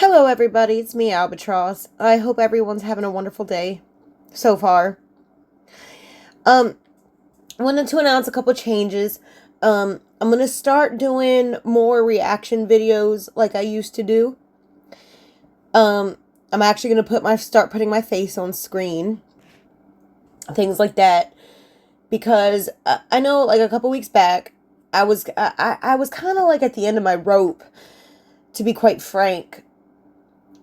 Hello, everybody. It's me, Albatross. I hope everyone's having a wonderful day so far. Um, Wanted to announce a couple changes. I'm gonna start doing more reaction videos like I used to do. I'm actually gonna start putting my face on screen, things like that, because I know like a couple weeks back, I was kind of like at the end of my rope, to be quite frank,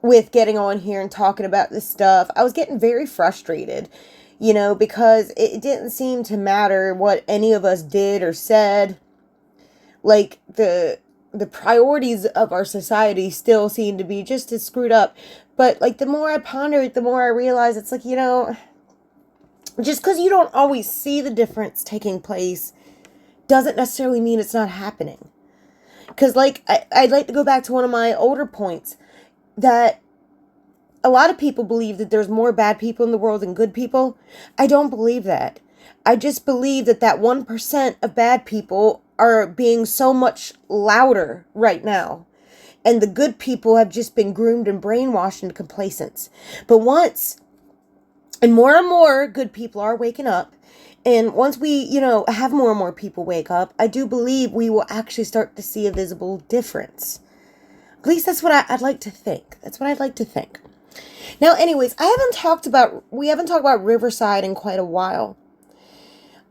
with getting on here and talking about this stuff. I was getting very frustrated, because it didn't seem to matter what any of us did or said. Like the priorities of our society still seem to be just as screwed up. But like the more I ponder it, the more I realize it's like, just because you don't always see the difference taking place doesn't necessarily mean it's not happening. Because like I'd like to go back to one of my older points, that a lot of people believe that there's more bad people in the world than good people. I don't believe that. I just believe that 1% of bad people are being so much louder right now. And the good people have just been groomed and brainwashed into complacence. But and more good people are waking up. And once we, have more and more people wake up, I do believe we will actually start to see a visible difference. At least that's what I'd like to think. That's what I'd like to think. Now, anyways, we haven't talked about Riverside in quite a while.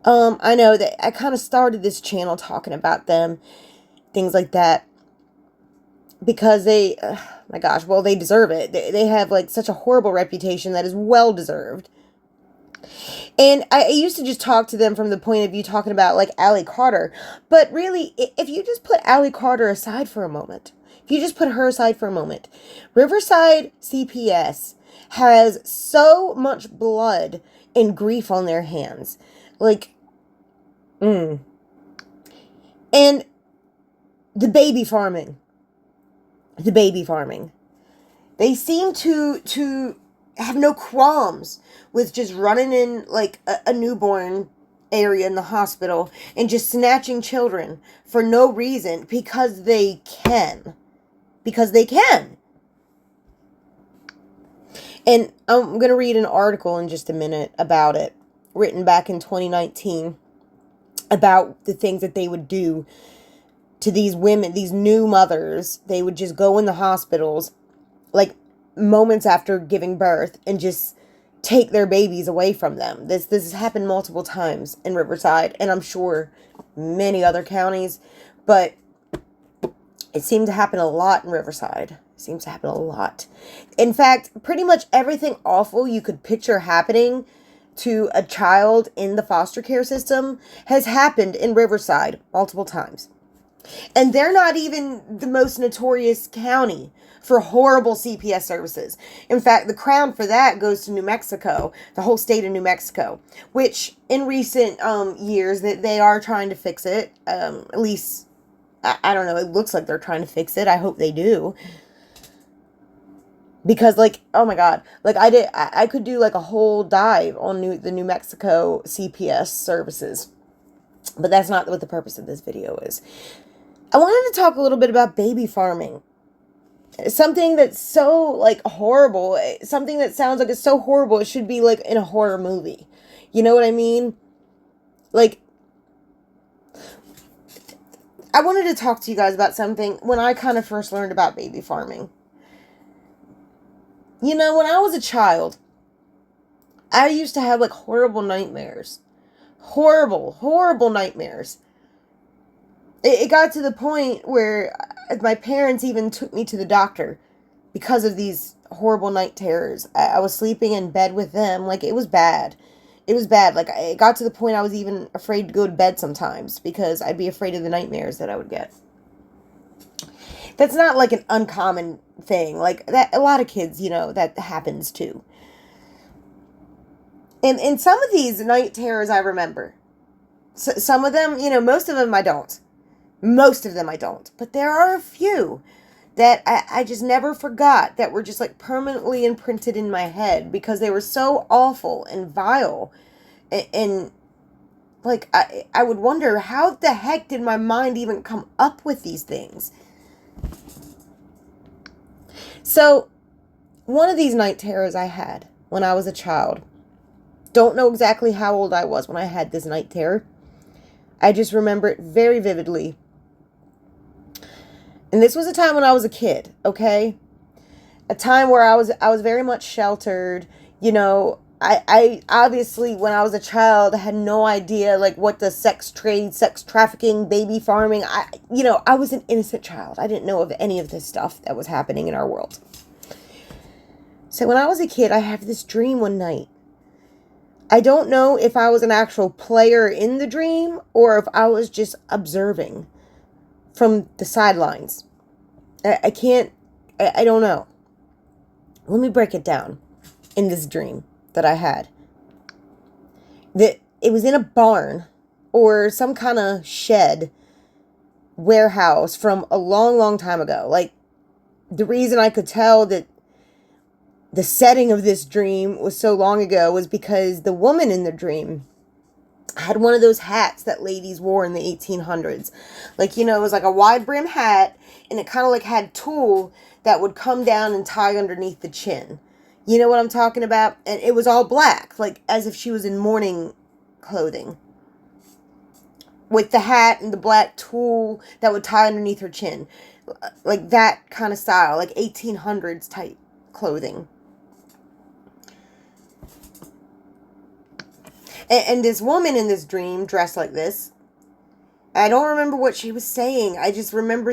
I know that I kind of started this channel talking about them, things like that, because my gosh, well, they deserve it. They have like such a horrible reputation that is well deserved. And I used to just talk to them from the point of view talking about like Allie Carter. But really, if you just put Allie Carter aside for a moment, Riverside CPS has so much blood and grief on their hands. Like, And the baby farming. They seem to have no qualms with just running in like a newborn area in the hospital and just snatching children for no reason, because they can. And I'm going to read an article in just a minute about it, written back in 2019, about the things that they would do to these women, these new mothers. They would just go in the hospitals, like moments after giving birth, and just take their babies away from them. This has happened multiple times in Riverside, and I'm sure many other counties, but it seemed to happen a lot in Riverside. In fact, pretty much everything awful you could picture happening to a child in the foster care system has happened in Riverside multiple times. And they're not even the most notorious county for horrible CPS services. In fact, the crown for that goes to New Mexico, the whole state of New Mexico, which in recent years that they are trying to fix it. At least, I don't know, it looks like they're trying to fix it. I hope they do. Because, like, oh my god, like, I could do, like, a whole dive on the New Mexico CPS services. But that's not what the purpose of this video is. I wanted to talk a little bit about baby farming. Something that's so, like, horrible. Something that sounds like it's so horrible it should be, like, in a horror movie. You know what I mean? Like, I wanted to talk to you guys about something when I kind of first learned about baby farming. When I was a child, I used to have, like, horrible nightmares. Horrible nightmares. It got to the point where my parents even took me to the doctor because of these horrible night terrors. I was sleeping in bed with them. Like, it was bad. Like, it got to the point I was even afraid to go to bed sometimes because I'd be afraid of the nightmares that I would get. That's not, like, an uncommon thing. Like, that, a lot of kids, that happens too. And some of these night terrors I remember. Some of them, most of them I don't. But there are a few that I just never forgot, that were just, like, permanently imprinted in my head because they were so awful and vile. And like, I would wonder, how the heck did my mind even come up with these things? So, one of these night terrors I had when I was a child. Don't know exactly how old I was when I had this night terror. I just remember it very vividly. And this was a time when I was a kid, okay? A time where I was very much sheltered. You know, I obviously when I was a child I had no idea like what the sex trade, sex trafficking, baby farming, I was an innocent child. I didn't know of any of this stuff that was happening in our world. So when I was a kid, I had this dream one night. I don't know if I was an actual player in the dream or if I was just observing from the sidelines. I can't, I don't know. Let me break it down in this dream that I had. That it was in a barn or some kind of shed warehouse from a long, long time ago. Like, the reason I could tell that the setting of this dream was so long ago was because the woman in the dream had one of those hats that ladies wore in the 1800s. Like, it was like a wide brim hat, and it kind of like had tulle that would come down and tie underneath the chin. You know what I'm talking about? And it was all black, like as if she was in mourning clothing. With the hat and the black tulle that would tie underneath her chin. Like that kind of style, like 1800s type clothing. And this woman in this dream dressed like this. I don't remember what she was saying. I just remember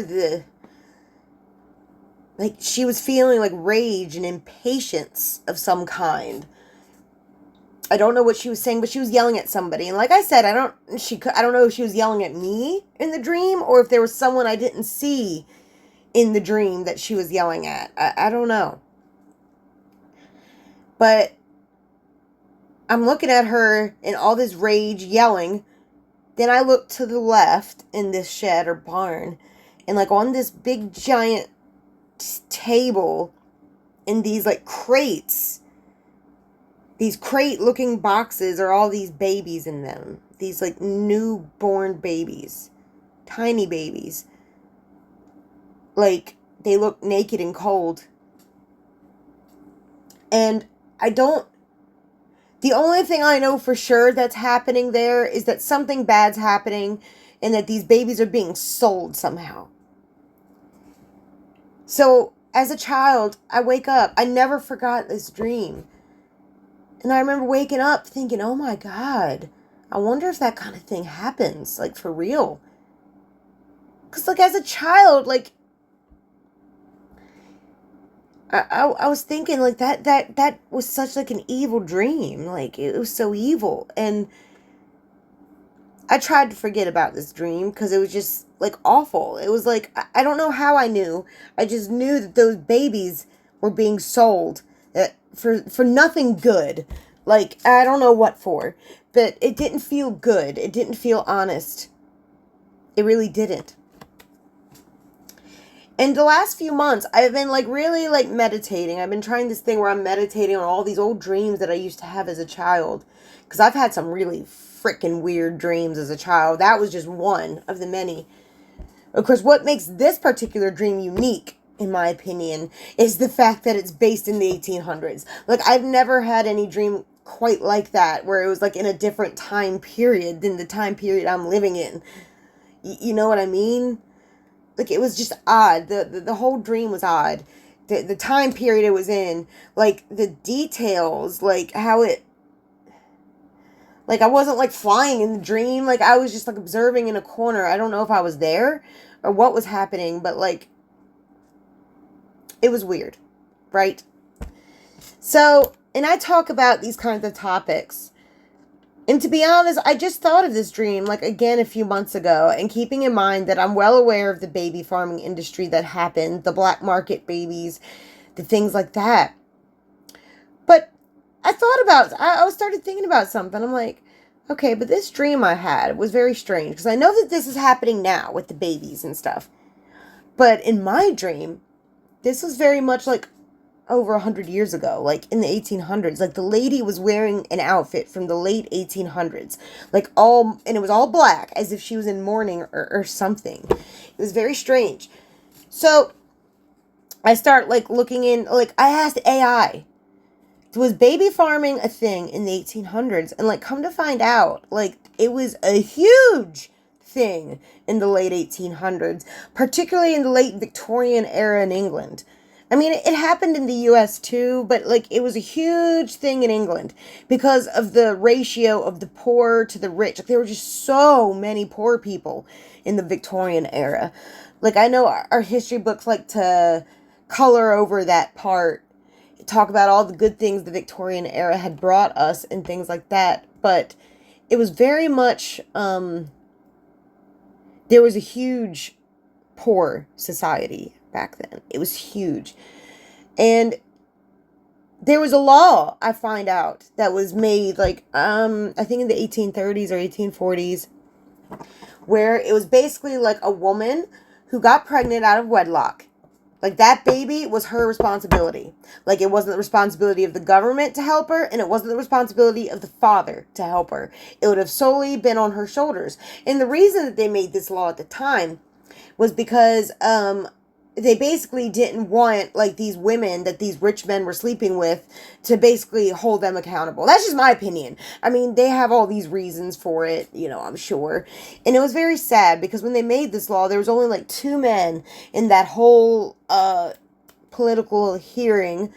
like she was feeling like rage and impatience of some kind. I don't know what she was saying, but she was yelling at somebody. And like I said, I don't know if she was yelling at me in the dream or if there was someone I didn't see in the dream that she was yelling at. I don't know. But I'm looking at her in all this rage yelling. Then I look to the left in this shed or barn. And like on this big giant table in these like crates. These crate looking boxes are all these babies in them. These like newborn babies. Tiny babies. Like they look naked and cold. And the only thing I know for sure that's happening there is that something bad's happening and that these babies are being sold somehow. So, as a child, I wake up. I never forgot this dream. And I remember waking up thinking, oh my God, I wonder if that kind of thing happens, like for real. Because, like, as a child, like, I was thinking like that was such like an evil dream. Like it was so evil. And I tried to forget about this dream because it was just like awful. It was like, I don't know how I knew. I just knew that those babies were being sold for nothing good. Like, I don't know what for, but it didn't feel good. It didn't feel honest. It really didn't. And the last few months, I've been like really like meditating. I've been trying this thing where I'm meditating on all these old dreams that I used to have as a child. Because I've had some really freaking weird dreams as a child. That was just one of the many. Of course, what makes this particular dream unique, in my opinion, is the fact that it's based in the 1800s. Like, I've never had any dream quite like that, where it was like in a different time period than the time period I'm living in. You know what I mean? Like, it was just odd. The whole dream was odd. The time period it was in, like, the details, like, how it, like, I wasn't, like, flying in the dream. Like, I was just, like, observing in a corner. I don't know if I was there or what was happening, but, like, it was weird, right? So, and I talk about these kinds of topics. And to be honest, I just thought of this dream, like, again a few months ago, and keeping in mind that I'm well aware of the baby farming industry that happened, the black market babies, the things like that. But I started thinking about something. I'm like, okay, but this dream I had was very strange, because I know that this is happening now with the babies and stuff. But in my dream, this was very much like over 100 years ago, like in the 1800s. Like, the lady was wearing an outfit from the late 1800s, like and it was all black, as if she was in mourning or something. It was very strange. So I start like looking in, like I asked AI, was baby farming a thing in the 1800s? And like come to find out, like it was a huge thing in the late 1800s, particularly in the late Victorian era in England. I mean, it happened in the US too, but like it was a huge thing in England because of the ratio of the poor to the rich. Like, there were just so many poor people in the Victorian era. Like I know our history books like to color over that part, talk about all the good things the Victorian era had brought us and things like that, but it was very much there was a huge poor society back then. It was huge. And there was a law, I find out, that was made like I think in the 1830s or 1840s, where it was basically like a woman who got pregnant out of wedlock. Like that baby was her responsibility. Like it wasn't the responsibility of the government to help her, and it wasn't the responsibility of the father to help her. It would have solely been on her shoulders. And the reason that they made this law at the time was because they basically didn't want like these women that these rich men were sleeping with to basically hold them accountable. That's just my opinion. I mean, they have all these reasons for it, you know, I'm sure. And it was very sad because when they made this law, there was only like 2 men in that whole political hearing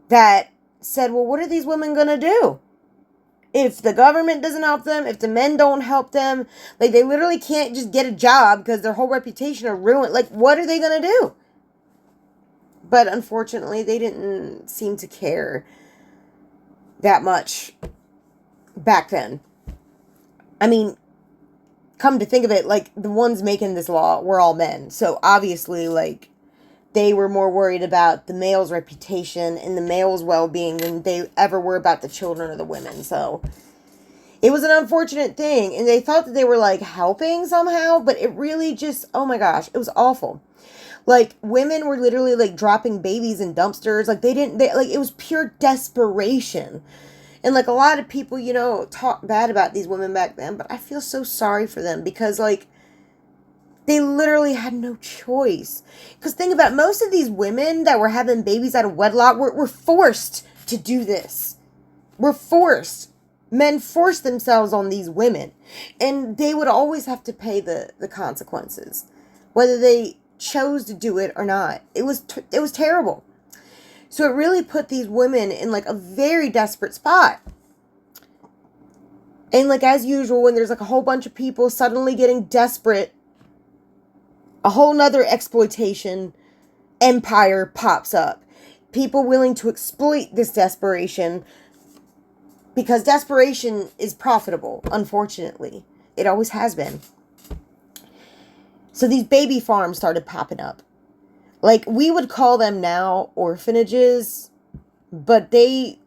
that said, well, what are these women going to do? If the government doesn't help them, if the men don't help them, like they literally can't just get a job because their whole reputation are ruined. Like, what are they going to do? But unfortunately, they didn't seem to care that much back then. I mean, come to think of it, like the ones making this law were all men. So obviously, like, they were more worried about the male's reputation and the male's well-being than they ever were about the children or the women. So it was an unfortunate thing. And they thought that they were like helping somehow, but it really just, oh my gosh, it was awful. Like women were literally like dropping babies in dumpsters. Like like it was pure desperation. And like a lot of people, you know, talk bad about these women back then, but I feel so sorry for them because like they literally had no choice. Because think about it, most of these women that were having babies out of wedlock were forced to do this. Were forced. Men forced themselves on these women. And they would always have to pay the consequences. Whether they chose to do it or not. It was terrible. So it really put these women in like a very desperate spot. And like as usual, when there's like a whole bunch of people suddenly getting desperate, a whole nother exploitation empire pops up. People willing to exploit this desperation because desperation is profitable, unfortunately. It always has been. So these baby farms started popping up. Like, we would call them now orphanages, but they,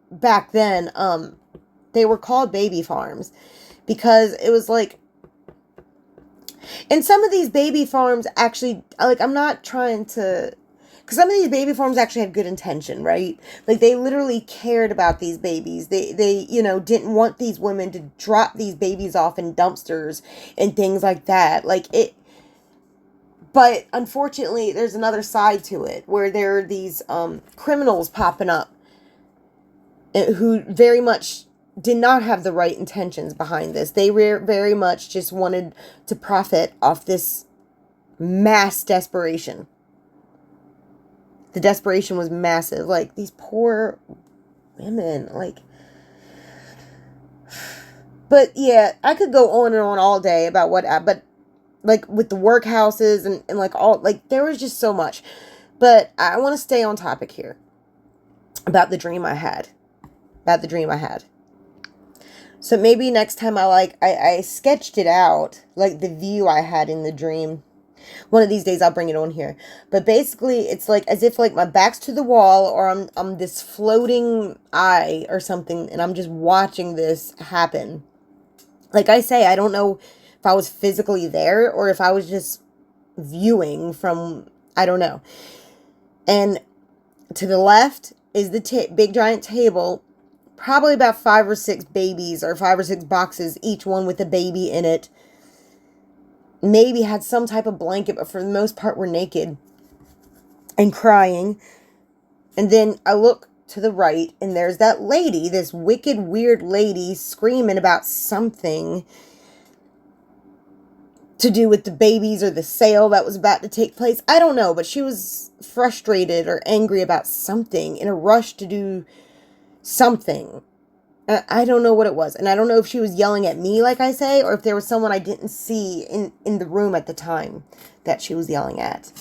back then, they were called baby farms because it was like, and some of these baby farms actually, like, I'm not trying to, because some of these baby farms actually had good intention, right? Like, they literally cared about these babies. They, you know, didn't want these women to drop these babies off in dumpsters and things like that. Like, it, but unfortunately, there's another side to it where there are these criminals popping up who very much did not have the right intentions behind this. They very much just wanted to profit off this mass desperation. The desperation was massive. Like, these poor women, like... But, yeah, I could go on and on all day about what... But, like, with the workhouses and like, all... Like, there was just so much. But I want to stay on topic here. About the dream I had. So maybe next time I sketched it out, like the view I had in the dream. One of these days I'll bring it on here. But basically it's like as if like my back's to the wall or I'm this floating eye or something and I'm just watching this happen. Like I say, I don't know if I was physically there or if I was just viewing from, I don't know. And to the left is the big giant table. Probably about 5 or 6 babies or 5 or 6 boxes, each one with a baby in it. Maybe had some type of blanket, but for the most part were naked. and crying. And then I look to the right, and there's that lady, this wicked, weird lady, screaming about something to do with the babies or the sale that was about to take place. I don't know, but she was frustrated or angry about something in a rush to do something. I don't know what it was. And I don't know if she was yelling at me, like I say, or if there was someone I didn't see in the room at the time that she was yelling at.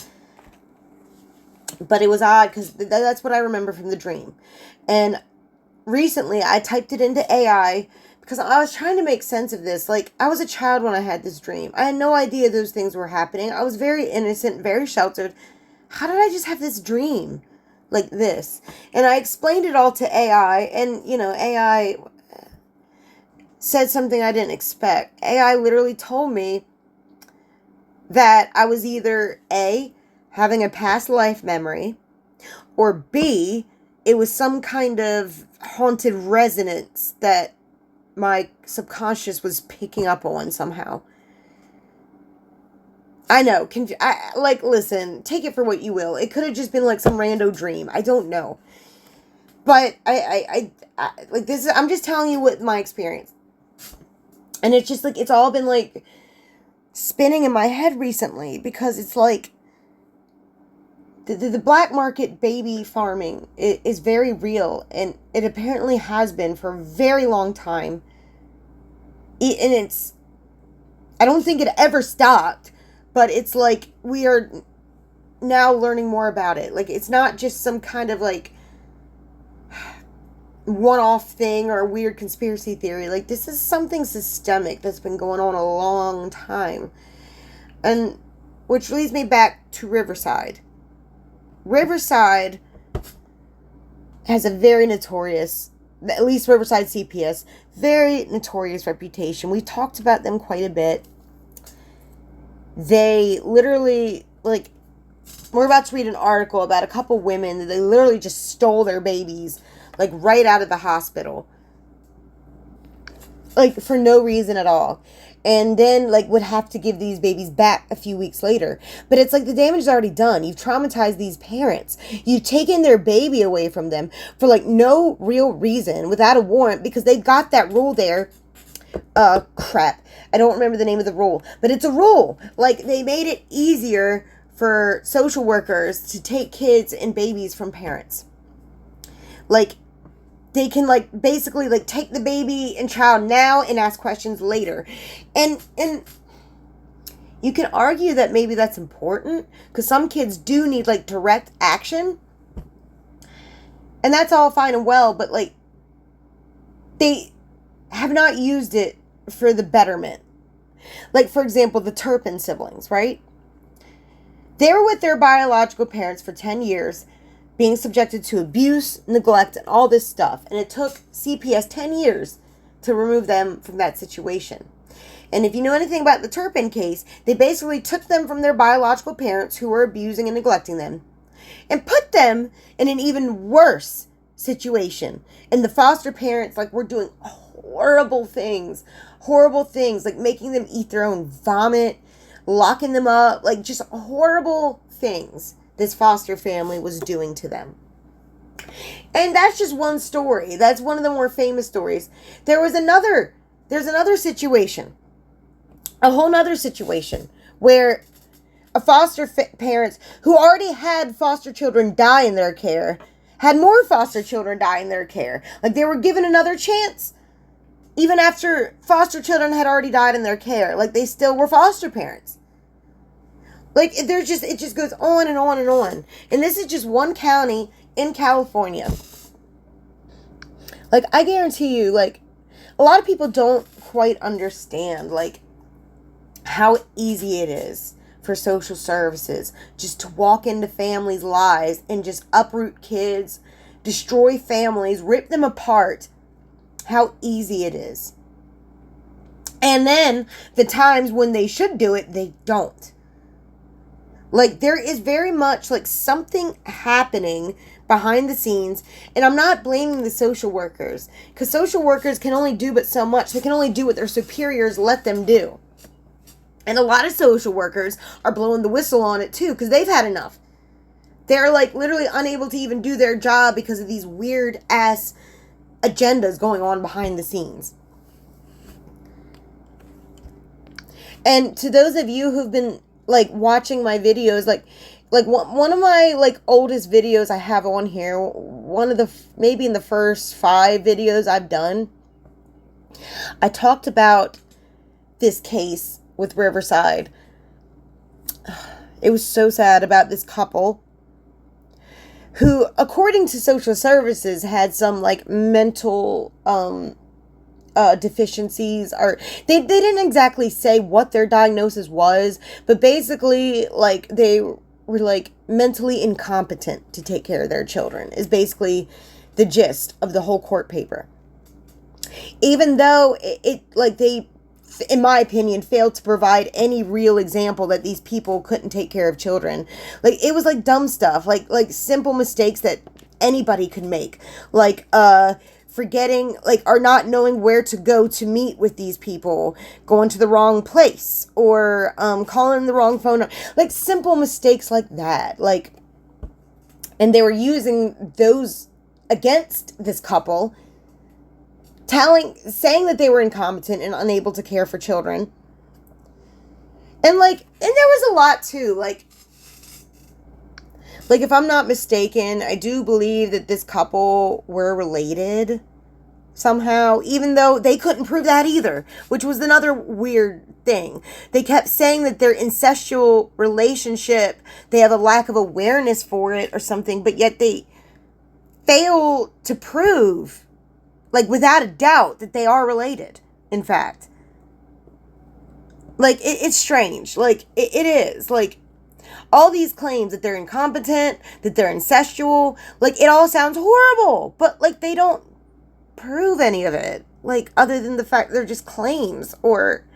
But it was odd because that's what I remember from the dream. And recently I typed it into AI because I was trying to make sense of this. Like, I was a child when I had this dream. I had no idea those things were happening. I was very innocent, very sheltered. How did I just have this dream like this? And I explained it all to AI, and, AI said something I didn't expect. AI literally told me that I was either A, having a past life memory, or B, it was some kind of haunted resonance that my subconscious was picking up on somehow. I know. Listen, take it for what you will. It could have just been like some rando dream. I don't know. But I like this. I'm just telling you what my experience. And it's just like, it's all been like spinning in my head recently, because it's like the black market baby farming is very real, and it apparently has been for a very long time. And it's, I don't think it ever stopped, but it's like we are now learning more about it. Like, it's not just some kind of like one-off thing or a weird conspiracy theory. Like, this is something systemic that's been going on a long time. And which leads me back to Riverside. Riverside has a very notorious, at least Riverside CPS, very notorious reputation. We talked about them quite a bit. They literally, like, we're about to read an article about a couple women that they literally just stole their babies, like, right out of the hospital. Like, for no reason at all. And then, like, would have to give these babies back a few weeks later. But it's like the damage is already done. You've traumatized these parents. You've taken their baby away from them for, like, no real reason, without a warrant, because they've got that rule there. Crap. I don't remember the name of the rule. But it's a rule. Like, they made it easier for social workers to take kids and babies from parents. Like, they can, like, basically, like, take the baby and child now and ask questions later. And you can argue that maybe that's important, because some kids do need, like, direct action. And that's all fine and well, but, like, they have not used it for the betterment. Like, for example, the Turpin siblings, right? They were with their biological parents for 10 years, being subjected to abuse, neglect, and all this stuff. And it took CPS 10 years to remove them from that situation. And if you know anything about the Turpin case, they basically took them from their biological parents who were abusing and neglecting them and put them in an even worse situation. And the foster parents, like, were doing horrible things, like making them eat their own vomit, locking them up, like, just horrible things this foster family was doing to them. And that's just one story. That's one of the more famous stories. There's another situation, a whole nother situation, where a foster parents who already had foster children die in their care had more foster children die in their care. Like, they were given another chance even after foster children had already died in their care. Like, they still were foster parents. Like, it just goes on and on and on. And this is just one county in California. Like, I guarantee you, like, a lot of people don't quite understand, like, how easy it is for social services just to walk into families' lives and just uproot kids, destroy families, rip them apart. How easy it is. And then the times when they should do it, they don't. Like, there is very much, like, something happening behind the scenes. And I'm not blaming the social workers, because social workers can only do but so much. They can only do what their superiors let them do. And a lot of social workers are blowing the whistle on it, too, because they've had enough. They're like literally unable to even do their job because of these weird ass agendas going on behind the scenes. And to those of you who've been like watching my videos, like one of my like oldest videos I have on here, one of the maybe in the first 5 videos I've done, I talked about this case with Riverside. It was so sad about this couple who, according to social services, had some like mental deficiencies, or they didn't exactly say what their diagnosis was, but basically like they were like mentally incompetent to take care of their children is basically the gist of the whole court paper. Even though it like they, in my opinion, failed to provide any real example that these people couldn't take care of children. Like, it was like dumb stuff, like simple mistakes that anybody could make, like forgetting, like, or not knowing where to go to meet with these people, going to the wrong place, or calling the wrong phone, like simple mistakes like that. Like, and they were using those against this couple, saying that they were incompetent and unable to care for children. And like, and there was a lot too, like if I'm not mistaken, I do believe that this couple were related somehow, even though they couldn't prove that either, which was another weird thing. They kept saying that their incestual relationship, they have a lack of awareness for it or something, but yet they fail to prove, like, without a doubt, that they are related, in fact. Like, it's strange. Like, it is. Like, all these claims that they're incompetent, that they're incestual, like, it all sounds horrible. But, like, they don't prove any of it. Like, other than the fact they're just claims. Or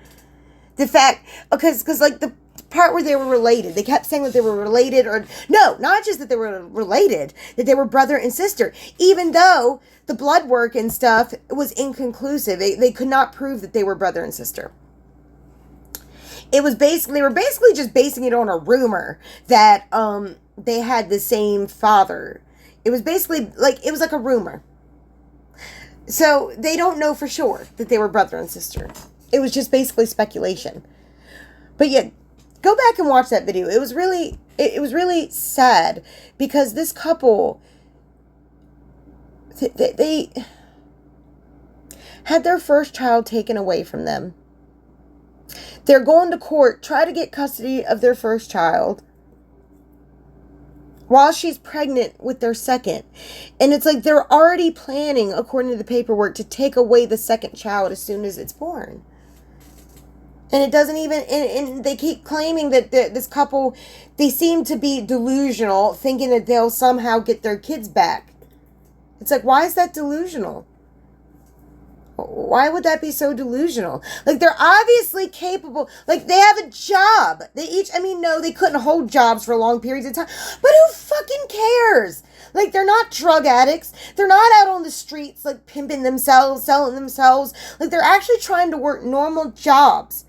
the fact, because like, the part where they were related, they kept saying that they were related, or, no, not just that they were related, that they were brother and sister. Even though the blood work and stuff was inconclusive. They could not prove that they were brother and sister. It was they were basically just basing it on a rumor that they had the same father. It was basically like, it was like a rumor. So they don't know for sure that they were brother and sister. It was just basically speculation. But yeah, go back and watch that video. It was really sad, because this couple, they had their first child taken away from them. They're going to court, try to get custody of their first child, while she's pregnant with their second. And it's like they're already planning, according to the paperwork, to take away the second child as soon as it's born. And it doesn't even, and they keep claiming that this couple, they seem to be delusional, thinking that they'll somehow get their kids back. It's like, why is that delusional? Why would that be so delusional? Like, they're obviously capable. Like, they have a job. They each, I mean, no, they couldn't hold jobs for long periods of time. But who fucking cares? Like, they're not drug addicts. They're not out on the streets, like, pimping themselves, selling themselves. Like, they're actually trying to work normal jobs.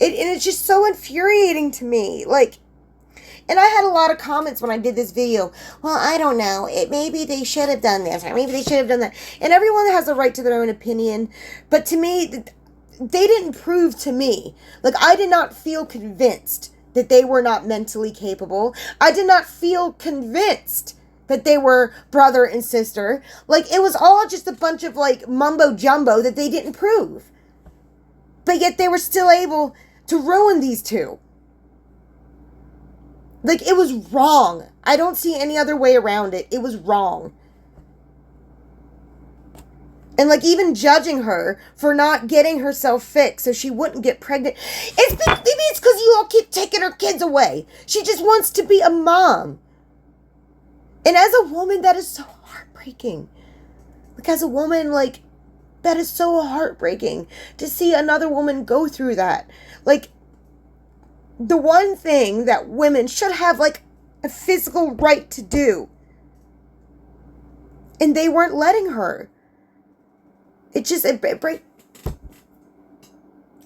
And it's just so infuriating to me. Like, and I had a lot of comments when I did this video. Well, I don't know. Maybe they should have done this, or maybe they should have done that. And everyone has a right to their own opinion. But to me, they didn't prove to me. Like, I did not feel convinced that they were not mentally capable. I did not feel convinced that they were brother and sister. Like, it was all just a bunch of, like, mumbo jumbo that they didn't prove. But yet they were still able to ruin these two. Like, it was wrong. I don't see any other way around it. It was wrong. And, like, even judging her for not getting herself fixed so she wouldn't get pregnant. Maybe it's because you all keep taking her kids away. She just wants to be a mom. And as a woman, that is so heartbreaking. Like, as a woman, like, that is so heartbreaking to see another woman go through that. Like, the one thing that women should have, like, a physical right to do. And they weren't letting her. It just, it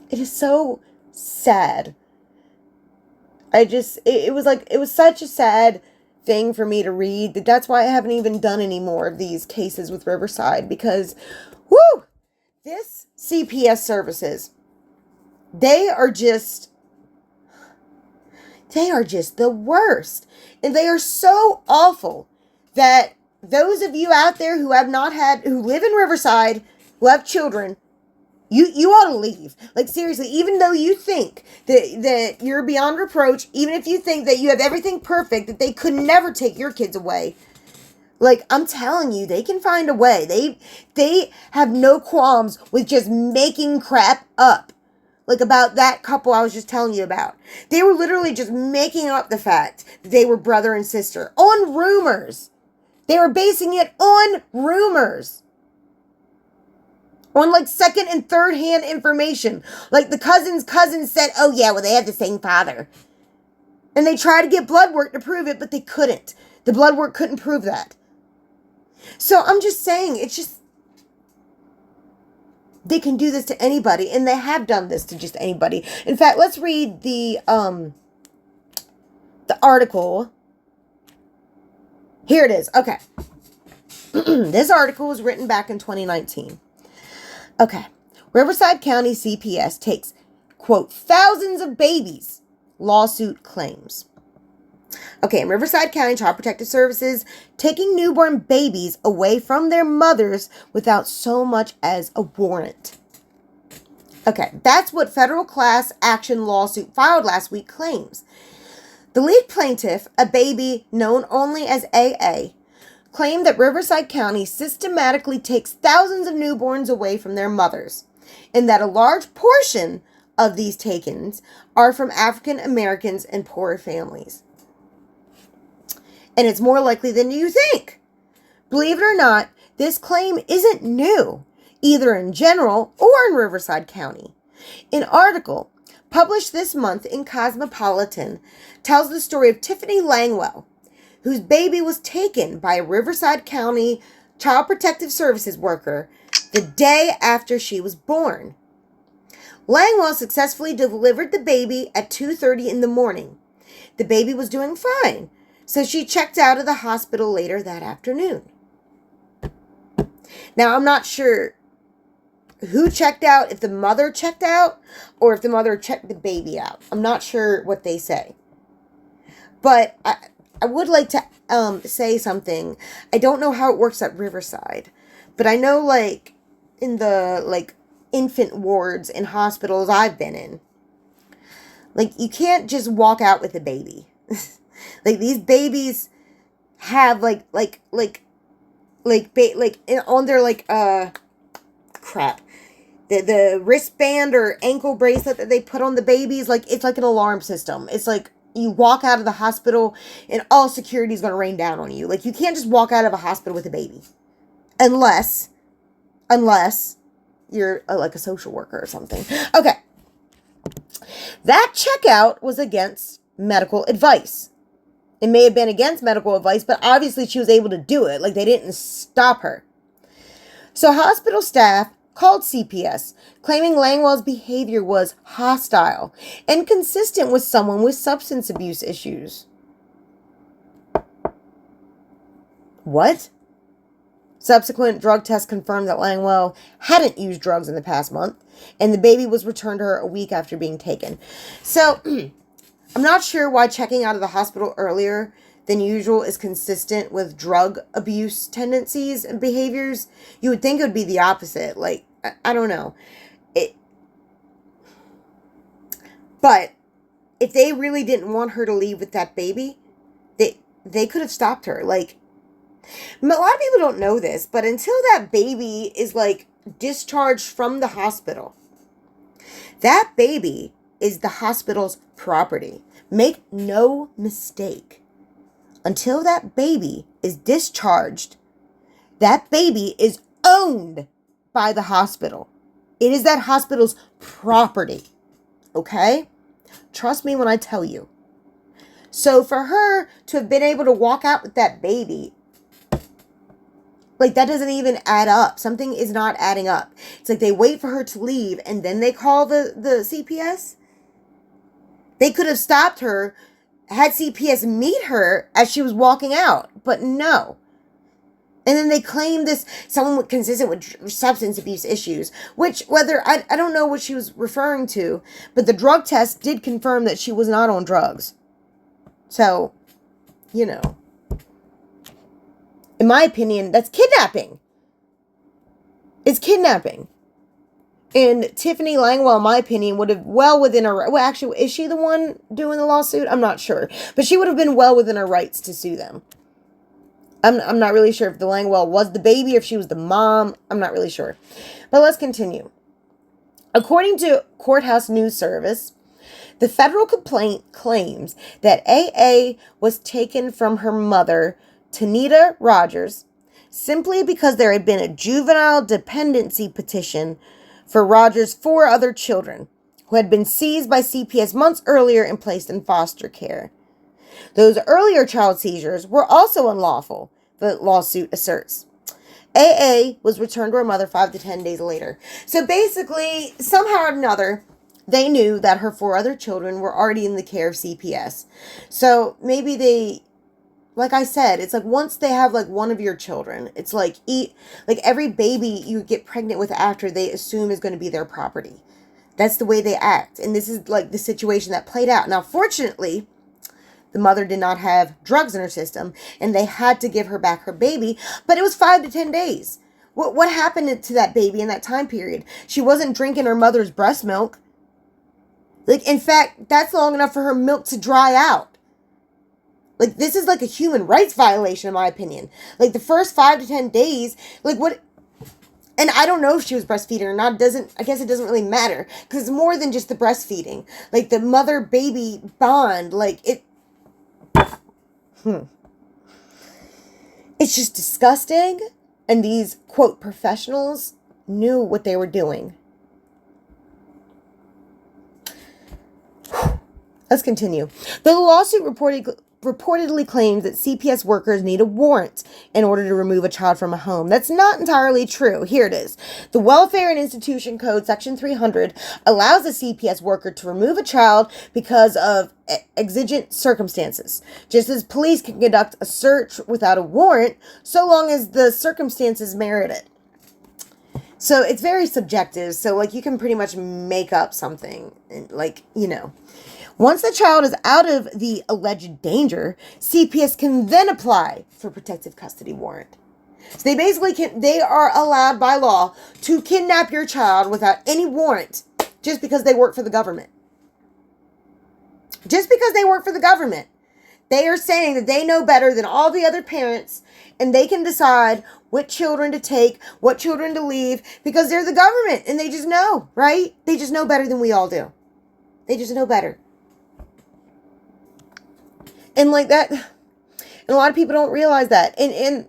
is so sad. It was such a sad thing for me to read. That's why I haven't even done any more of these cases with Riverside, because, whoo, this CPS services, they are just the worst. And they are so awful that those of you out there who who live in Riverside, who have children, you ought to leave. Like, seriously, even though you think that you're beyond reproach, even if you think that you have everything perfect, that they could never take your kids away, like, I'm telling you, they can find a way. They have no qualms with just making crap up. Like, about that couple I was just telling you about. They were literally just making up the fact that they were brother and sister on rumors. They were basing it on rumors. On, like, second and third hand information. Like, the cousin's cousin said, oh yeah, well, they have the same father. And they tried to get blood work to prove it, but they couldn't. The blood work couldn't prove that. So I'm just saying, it's just, they can do this to anybody, and they have done this to just anybody. In fact, let's read the article. Here it is. Okay. This article was written back in 2019. Okay. Riverside County CPS takes, quote, thousands of babies, lawsuit claims. Okay, in Riverside County Child Protective Services, taking newborn babies away from their mothers without so much as a warrant. Okay, that's what federal class action lawsuit filed last week claims. The lead plaintiff, a baby known only as AA, claimed that Riverside County systematically takes thousands of newborns away from their mothers, and that a large portion of these takings are from African Americans and poor families. And it's more likely than you think. Believe it or not, this claim isn't new, either in general or in Riverside County. An article published this month in Cosmopolitan tells the story of Tiffany Langwell, whose baby was taken by a Riverside County Child Protective Services worker the day after she was born. Langwell successfully delivered the baby at 2:30 in the morning. The baby was doing fine, so she checked out of the hospital later that afternoon. Now, I'm not sure who checked out, if the mother checked out, or if the mother checked the baby out. I'm not sure what they say. But I would like to say something. I don't know how it works at Riverside, but I know, like, in the, like, infant wards in hospitals I've been in, like, you can't just walk out with a baby. Like, these babies have, on their, crap. The wristband or ankle bracelet that they put on the babies, like, it's like an alarm system. It's like you walk out of the hospital and all security is going to rain down on you. Like, you can't just walk out of a hospital with a baby. Unless you're like a social worker or something. Okay. That checkout was against medical advice. It may have been against medical advice, but obviously she was able to do it. Like, they didn't stop her. So hospital staff called CPS, claiming Langwell's behavior was hostile and consistent with someone with substance abuse issues. What? Subsequent drug tests confirmed that Langwell hadn't used drugs in the past month, and the baby was returned to her a week after being taken. So, I'm not sure why checking out of the hospital earlier than usual is consistent with drug abuse tendencies and behaviors. You would think it would be the opposite. Like, I don't know. But if they really didn't want her to leave with that baby, they could have stopped her. Like, a lot of people don't know this, but until that baby is, like, discharged from the hospital, that baby is the hospital's property. Make no mistake. Until that baby is discharged, that baby is owned by the hospital. It is that hospital's property. Okay? Trust me when I tell you. So for her to have been able to walk out with that baby, like, that doesn't even add up. Something is not adding up. It's like they wait for her to leave and then they call the CPS. They could have stopped her had CPS meet her as she was walking out, but no. And then they claimed this someone consistent with substance abuse issues, which I don't know what she was referring to, but the drug test did confirm that she was not on drugs. So, you know, in my opinion, that's kidnapping. It's kidnapping. And Tiffany Langwell, in my opinion, would have well within her... Well, actually, is she the one doing the lawsuit? I'm not sure. But she would have been well within her rights to sue them. I'm not really sure if the Langwell was the baby or if she was the mom. I'm not really sure. But let's continue. According to Courthouse News Service, the federal complaint claims that AA was taken from her mother, Tanita Rogers, simply because there had been a juvenile dependency petition for Rogers' 4 other children, who had been seized by CPS months earlier and placed in foster care. Those earlier child seizures were also unlawful, the lawsuit asserts. AA was returned to her mother 5 to 10 days later. So basically, somehow or another, they knew that her 4 other children were already in the care of CPS. So maybe they... Like I said, it's like once they have like one of your children, it's like every baby you get pregnant with after, they assume is going to be their property. That's the way they act. And this is like the situation that played out. Now, fortunately, the mother did not have drugs in her system and they had to give her back her baby, but it was 5 to 10 days. What happened to that baby in that time period? She wasn't drinking her mother's breast milk. Like, in fact, that's long enough for her milk to dry out. Like, this is like a human rights violation, in my opinion. Like, the first 5 to 10 days, like, what... And I don't know if she was breastfeeding or not. I guess it doesn't really matter. Because it's more than just the breastfeeding. Like, the mother-baby bond, like, it... It's just disgusting. And these, quote, professionals knew what they were doing. Let's continue. The lawsuit reportedly claims that CPS workers need a warrant in order to remove a child from a home. That's not entirely true. Here it is. The Welfare and Institution Code, Section 300, allows a CPS worker to remove a child because of exigent circumstances, just as police can conduct a search without a warrant, so long as the circumstances merit it. So it's very subjective. So, like, you can pretty much make up something, like, you know. Once the child is out of the alleged danger, CPS can then apply for protective custody warrant. So they are allowed by law to kidnap your child without any warrant just because they work for the government. Just because they work for the government. They are saying that they know better than all the other parents and they can decide what children to take, what children to leave, because they're the government and they just know, right? They just know better than we all do. They just know better. And like that, and a lot of people don't realize that. And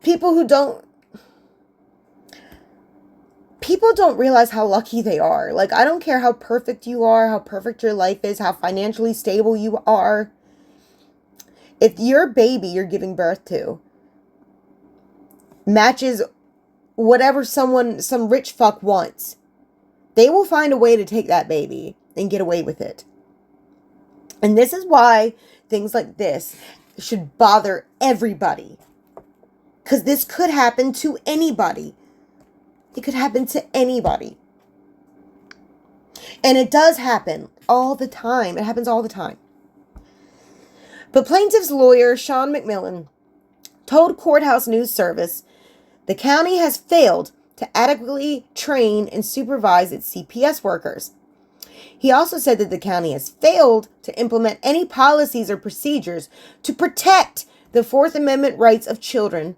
people don't realize how lucky they are. Like, I don't care how perfect you are, how perfect your life is, how financially stable you are. If your baby you're giving birth to matches whatever some rich fuck wants, they will find a way to take that baby and get away with it. And this is why things like this should bother everybody. Because this could happen to anybody. It could happen to anybody. And it does happen all the time. It happens all the time. But plaintiff's lawyer, Sean McMillan, told Courthouse News Service the county has failed to adequately train and supervise its CPS workers. He also said that the county has failed to implement any policies or procedures to protect the Fourth Amendment rights of children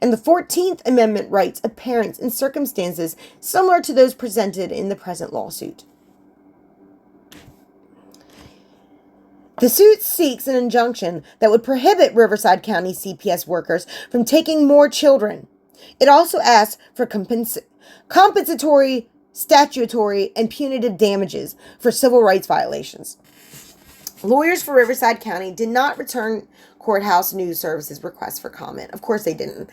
and the 14th Amendment rights of parents in circumstances similar to those presented in the present lawsuit. The suit seeks an injunction that would prohibit Riverside County CPS workers from taking more children. It also asks for compensatory, statutory, and punitive damages for civil rights violations. Lawyers for Riverside County did not return Courthouse News Service's request for comment. Of course they didn't.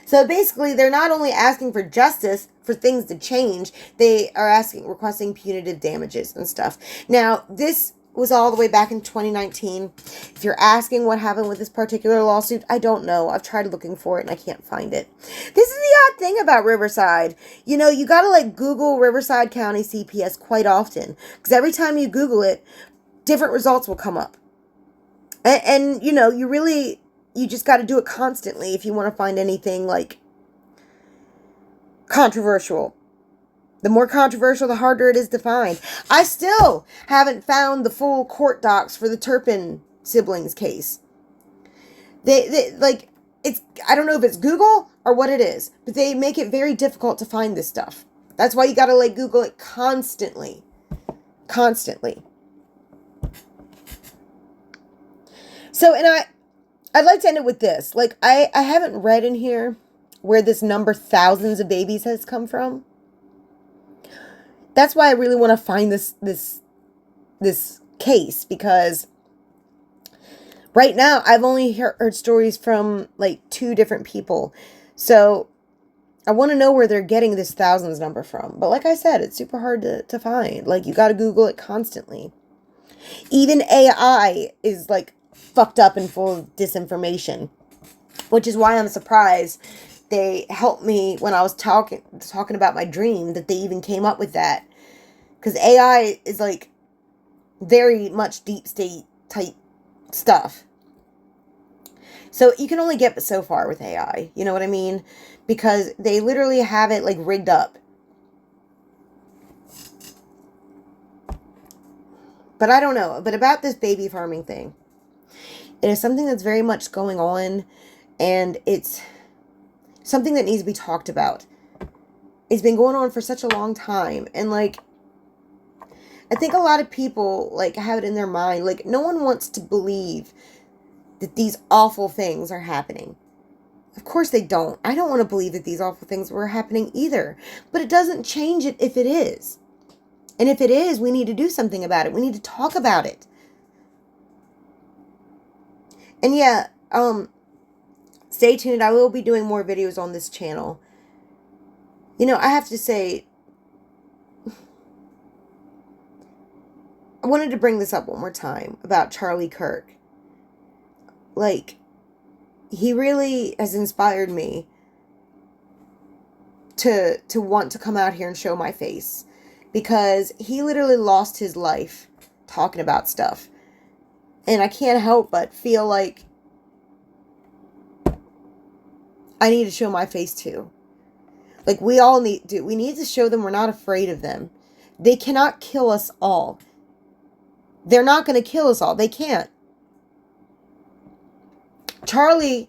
So basically, they're not only asking for justice, for things to change, they are requesting punitive damages and stuff. Now, this was all the way back in 2019. If you're asking what happened with this particular lawsuit, I don't know. I've tried looking for it and I can't find it. This is the odd thing about Riverside. You know, you gotta like Google Riverside County CPS quite often, because every time you Google it, different results will come up. And you know, you just gotta do it constantly if you want to find anything like controversial. The more controversial, the harder it is to find. I still haven't found the full court docs for the Turpin siblings case. They like, it's, I don't know if it's Google or what it is, but they make it very difficult to find this stuff. That's why you gotta like Google it constantly. Constantly. So, and I'd like to end it with this. Like, I haven't read in here where this number thousands of babies has come from. That's why I really want to find this case, because right now I've only heard stories from like 2 different people. So I want to know where they're getting this thousands number from. But like I said, it's super hard to find. Like, you got to Google it constantly. Even AI is like fucked up and full of disinformation, which is why I'm surprised they helped me when I was talking about my dream, that they even came up with that. Because AI is like very much deep state type stuff. So you can only get so far with AI. You know what I mean? Because they literally have it like rigged up. But I don't know. But about this baby farming thing, it is something that's very much going on. And it's something that needs to be talked about. It's been going on for such a long time. And like, I think a lot of people like have it in their mind, like, no one wants to believe that these awful things are happening. Of course they don't. I don't want to believe that these awful things were happening either. But it doesn't change it if it is. And if it is, we need to do something about it. We need to talk about it. And yeah, stay tuned. I will be doing more videos on this channel. You know, I have to say, I wanted to bring this up one more time about Charlie Kirk. Like, he really has inspired me to want to come out here and show my face, because he literally lost his life talking about stuff. And I can't help but feel like I need to show my face too. Like, we all need to. We need to show them we're not afraid of them. They cannot kill us all. They're not going to kill us all. They can't. Charlie,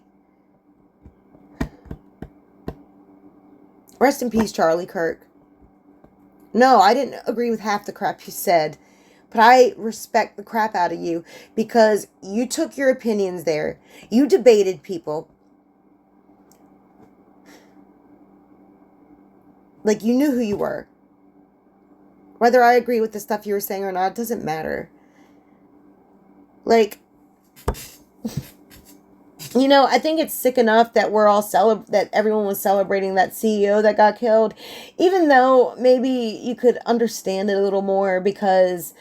rest in peace, Charlie Kirk. No, I didn't agree with half the crap you said, but I respect the crap out of you, because you took your opinions there. You debated people. Like, you knew who you were. Whether I agree with the stuff you were saying or not, it doesn't matter. Like, you know, I think it's sick enough that we're all that everyone was celebrating that CEO that got killed, even though maybe you could understand it a little more, because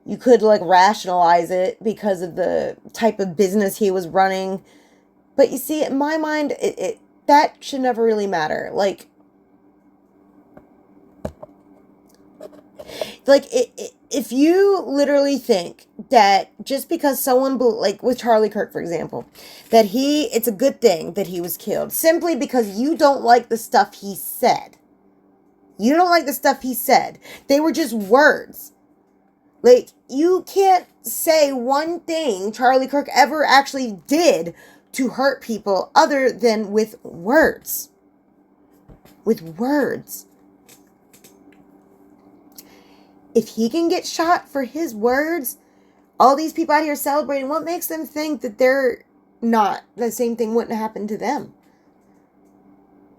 you could like rationalize it because of the type of business he was running. But you see, in my mind, that should never really matter. Like if you literally think that just because someone, like with Charlie Kirk, for example, that it's a good thing that he was killed simply because you don't like the stuff he said. You don't like the stuff he said. They were just words. Like, you can't say one thing Charlie Kirk ever actually did to hurt people other than with words. With words. If he can get shot for his words, all these people out here celebrating, what makes them think that they're not, the same thing wouldn't happen to them?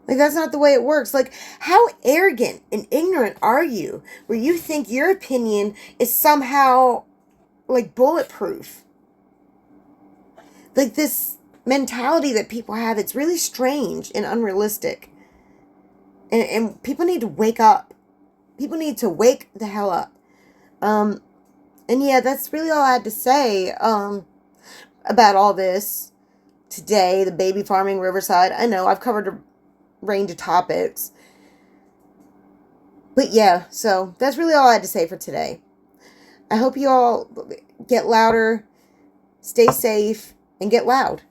Like, that's not the way it works. Like, how arrogant and ignorant are you where you think your opinion is somehow, like, bulletproof? Like, this mentality that people have, it's really strange and unrealistic. And people need to wake up. People need to wake the hell up. And yeah, that's really all I had to say about all this today, the baby farming Riverside. I know I've covered a range of topics. But yeah, so that's really all I had to say for today. I hope you all get louder, stay safe, and get loud.